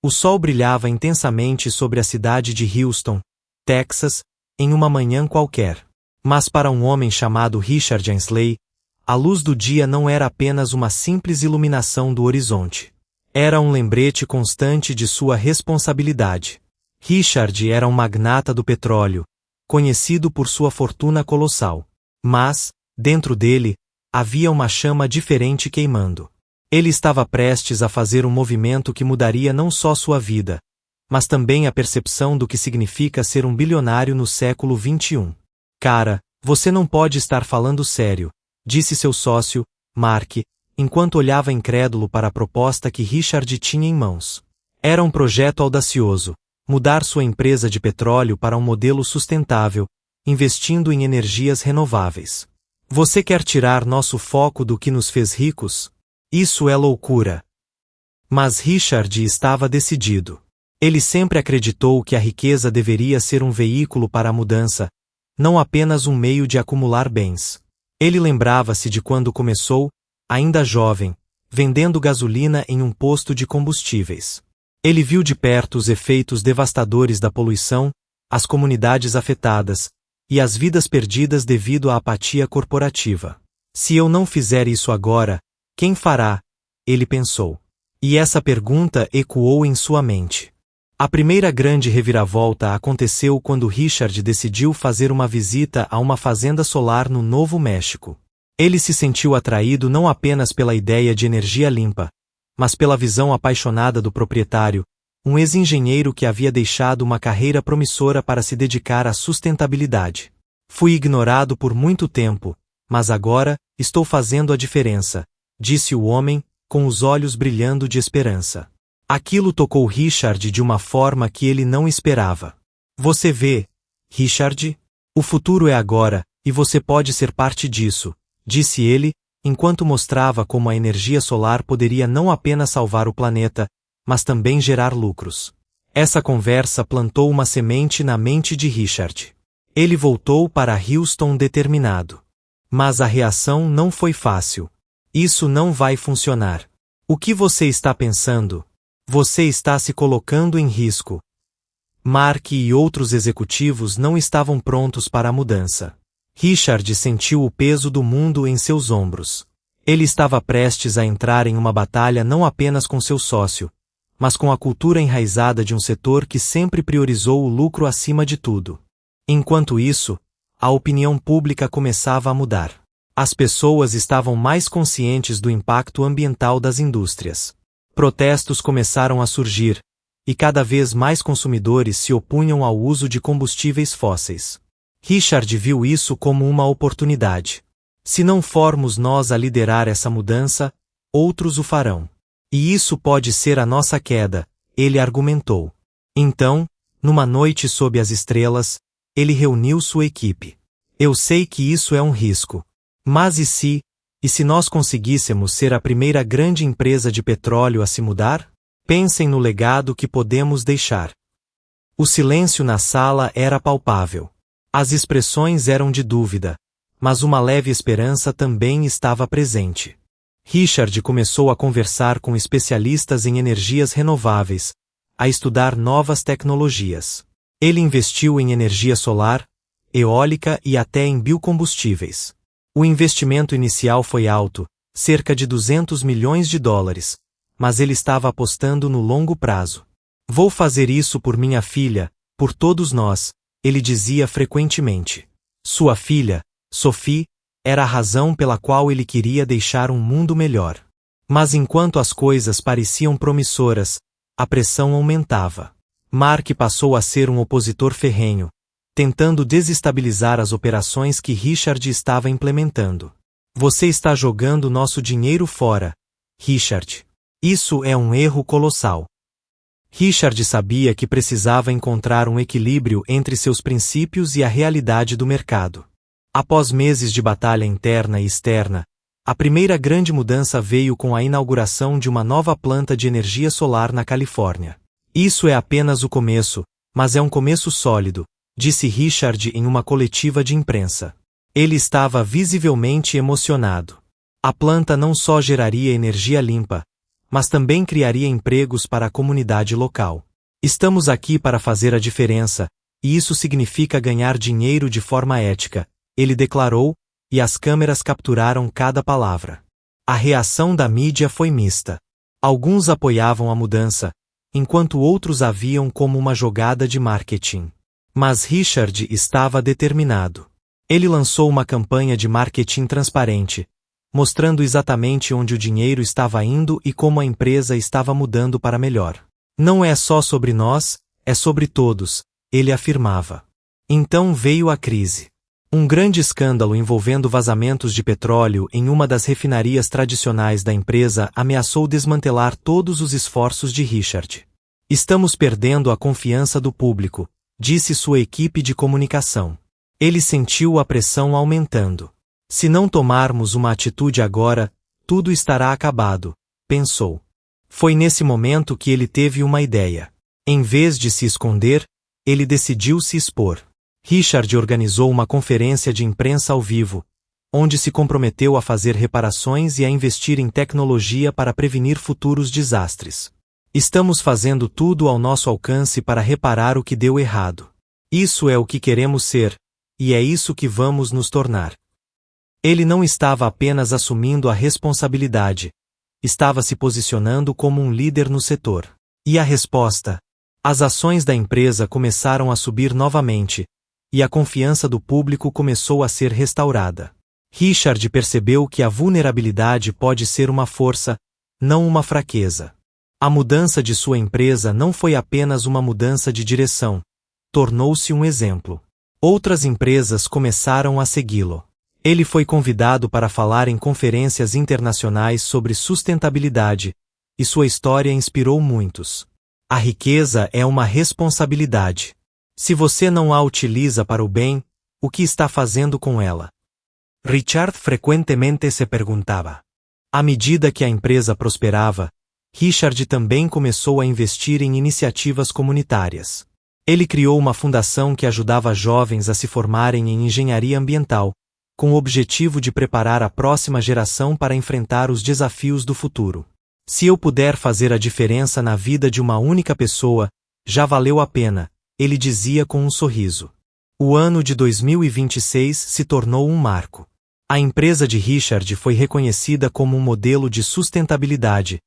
O sol brilhava intensamente sobre a cidade de Houston, Texas, em uma manhã qualquer. Mas para um homem chamado Richard Ansley, a luz do dia não era apenas uma simples iluminação do horizonte. Era um lembrete constante de sua responsabilidade. Richard era um magnata do petróleo, conhecido por sua fortuna colossal. Mas, dentro dele, havia uma chama diferente queimando. Ele estava prestes a fazer um movimento que mudaria não só sua vida, mas também a percepção do que significa ser um bilionário no século XXI. Cara, você não pode estar falando sério, disse seu sócio, Mark, enquanto olhava incrédulo para a proposta que Richard tinha em mãos. Era um projeto audacioso, mudar sua empresa de petróleo para um modelo sustentável, investindo em energias renováveis. Você quer tirar nosso foco do que nos fez ricos? Isso é loucura. Mas Richard estava decidido. Ele sempre acreditou que a riqueza deveria ser um veículo para a mudança, não apenas um meio de acumular bens. Ele lembrava-se de quando começou, ainda jovem, vendendo gasolina em um posto de combustíveis. Ele viu de perto os efeitos devastadores da poluição, as comunidades afetadas, e as vidas perdidas devido à apatia corporativa. Se eu não fizer isso agora, quem fará? Ele pensou. E essa pergunta ecoou em sua mente. A primeira grande reviravolta aconteceu quando Richard decidiu fazer uma visita a uma fazenda solar no Novo México. Ele se sentiu atraído não apenas pela ideia de energia limpa, mas pela visão apaixonada do proprietário, um ex-engenheiro que havia deixado uma carreira promissora para se dedicar à sustentabilidade. Fui ignorado por muito tempo, mas agora estou fazendo a diferença, disse o homem, com os olhos brilhando de esperança. Aquilo tocou Richard de uma forma que ele não esperava. Você vê, Richard? O futuro é agora, e você pode ser parte disso, disse ele, enquanto mostrava como a energia solar poderia não apenas salvar o planeta, mas também gerar lucros. Essa conversa plantou uma semente na mente de Richard. Ele voltou para Houston determinado. Mas a reação não foi fácil. Isso não vai funcionar. O que você está pensando? Você está se colocando em risco. Mark e outros executivos não estavam prontos para a mudança. Richard sentiu o peso do mundo em seus ombros. Ele estava prestes a entrar em uma batalha não apenas com seu sócio, mas com a cultura enraizada de um setor que sempre priorizou o lucro acima de tudo. Enquanto isso, a opinião pública começava a mudar. As pessoas estavam mais conscientes do impacto ambiental das indústrias. Protestos começaram a surgir, e cada vez mais consumidores se opunham ao uso de combustíveis fósseis. Richard viu isso como uma oportunidade. Se não formos nós a liderar essa mudança, outros o farão. E isso pode ser a nossa queda, ele argumentou. Então, numa noite sob as estrelas, ele reuniu sua equipe. Eu sei que isso é um risco. Mas e se nós conseguíssemos ser a primeira grande empresa de petróleo a se mudar? Pensem no legado que podemos deixar. O silêncio na sala era palpável. As expressões eram de dúvida, mas uma leve esperança também estava presente. Richard começou a conversar com especialistas em energias renováveis, a estudar novas tecnologias. Ele investiu em energia solar, eólica e até em biocombustíveis. O investimento inicial foi alto, cerca de $200 milhões, mas ele estava apostando no longo prazo. Vou fazer isso por minha filha, por todos nós, ele dizia frequentemente. Sua filha, Sophie, era a razão pela qual ele queria deixar um mundo melhor. Mas enquanto as coisas pareciam promissoras, a pressão aumentava. Mark passou a ser um opositor ferrenho, tentando desestabilizar as operações que Richard estava implementando. Você está jogando nosso dinheiro fora, Richard. Isso é um erro colossal. Richard sabia que precisava encontrar um equilíbrio entre seus princípios e a realidade do mercado. Após meses de batalha interna e externa, a primeira grande mudança veio com a inauguração de uma nova planta de energia solar na Califórnia. Isso é apenas o começo, mas é um começo sólido, disse Richard em uma coletiva de imprensa. Ele estava visivelmente emocionado. A planta não só geraria energia limpa, mas também criaria empregos para a comunidade local. Estamos aqui para fazer a diferença, e isso significa ganhar dinheiro de forma ética, ele declarou, e as câmeras capturaram cada palavra. A reação da mídia foi mista. Alguns apoiavam a mudança, enquanto outros a viam como uma jogada de marketing. Mas Richard estava determinado. Ele lançou uma campanha de marketing transparente, mostrando exatamente onde o dinheiro estava indo e como a empresa estava mudando para melhor. Não é só sobre nós, é sobre todos, ele afirmava. Então veio a crise. Um grande escândalo envolvendo vazamentos de petróleo em uma das refinarias tradicionais da empresa ameaçou desmantelar todos os esforços de Richard. Estamos perdendo a confiança do público, disse sua equipe de comunicação. Ele sentiu a pressão aumentando. Se não tomarmos uma atitude agora, tudo estará acabado, pensou. Foi nesse momento que ele teve uma ideia. Em vez de se esconder, ele decidiu se expor. Richard organizou uma conferência de imprensa ao vivo, onde se comprometeu a fazer reparações e a investir em tecnologia para prevenir futuros desastres. Estamos fazendo tudo ao nosso alcance para reparar o que deu errado. Isso é o que queremos ser, e é isso que vamos nos tornar. Ele não estava apenas assumindo a responsabilidade, estava se posicionando como um líder no setor. E a resposta? As ações da empresa começaram a subir novamente, e a confiança do público começou a ser restaurada. Richard percebeu que a vulnerabilidade pode ser uma força, não uma fraqueza. A mudança de sua empresa não foi apenas uma mudança de direção, tornou-se um exemplo. Outras empresas começaram a segui-lo. Ele foi convidado para falar em conferências internacionais sobre sustentabilidade, e sua história inspirou muitos. A riqueza é uma responsabilidade. Se você não a utiliza para o bem, o que está fazendo com ela? Richard frequentemente se perguntava. À medida que a empresa prosperava, Richard também começou a investir em iniciativas comunitárias. Ele criou uma fundação que ajudava jovens a se formarem em engenharia ambiental, com o objetivo de preparar a próxima geração para enfrentar os desafios do futuro. Se eu puder fazer a diferença na vida de uma única pessoa, já valeu a pena, ele dizia com um sorriso. O ano de 2026 se tornou um marco. A empresa de Richard foi reconhecida como um modelo de sustentabilidade,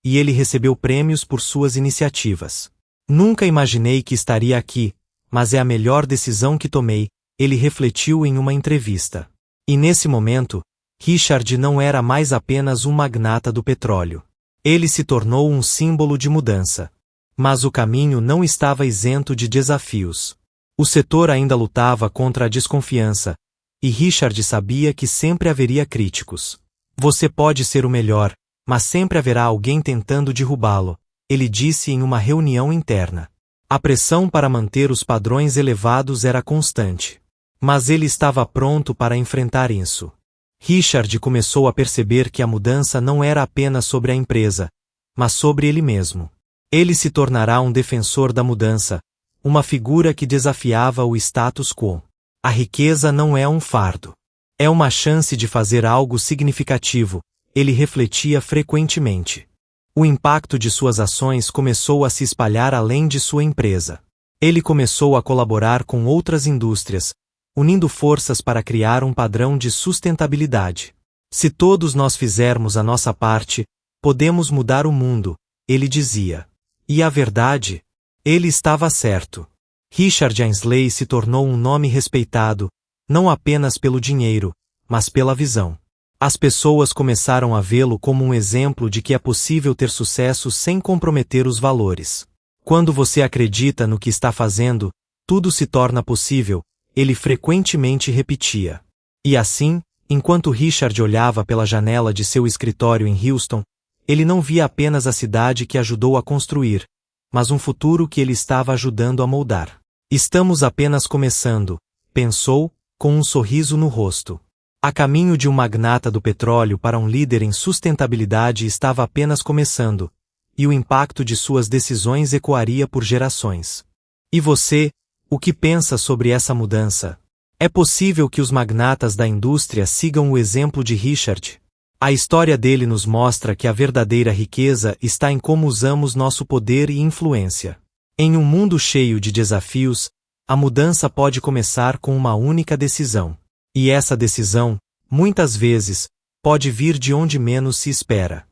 e ele recebeu prêmios por suas iniciativas. Nunca imaginei que estaria aqui, mas é a melhor decisão que tomei, ele refletiu em uma entrevista. E nesse momento, Richard não era mais apenas um magnata do petróleo. Ele se tornou um símbolo de mudança. Mas o caminho não estava isento de desafios. O setor ainda lutava contra a desconfiança, e Richard sabia que sempre haveria críticos. Você pode ser o melhor, mas sempre haverá alguém tentando derrubá-lo, ele disse em uma reunião interna. A pressão para manter os padrões elevados era constante. Mas ele estava pronto para enfrentar isso. Richard começou a perceber que a mudança não era apenas sobre a empresa, mas sobre ele mesmo. Ele se tornará um defensor da mudança, uma figura que desafiava o status quo. A riqueza não é um fardo. É uma chance de fazer algo significativo, ele refletia frequentemente. O impacto de suas ações começou a se espalhar além de sua empresa. Ele começou a colaborar com outras indústrias, unindo forças para criar um padrão de sustentabilidade. Se todos nós fizermos a nossa parte, podemos mudar o mundo, ele dizia. E a verdade? Ele estava certo. Richard Ainsley se tornou um nome respeitado, não apenas pelo dinheiro, mas pela visão. As pessoas começaram a vê-lo como um exemplo de que é possível ter sucesso sem comprometer os valores. Quando você acredita no que está fazendo, tudo se torna possível, ele frequentemente repetia. E assim, enquanto Richard olhava pela janela de seu escritório em Houston, ele não via apenas a cidade que ajudou a construir, mas um futuro que ele estava ajudando a moldar. Estamos apenas começando, pensou, com um sorriso no rosto. A caminho de um magnata do petróleo para um líder em sustentabilidade estava apenas começando, e o impacto de suas decisões ecoaria por gerações. E você, o que pensa sobre essa mudança? É possível que os magnatas da indústria sigam o exemplo de Richard? A história dele nos mostra que a verdadeira riqueza está em como usamos nosso poder e influência. Em um mundo cheio de desafios, a mudança pode começar com uma única decisão. E essa decisão, muitas vezes, pode vir de onde menos se espera.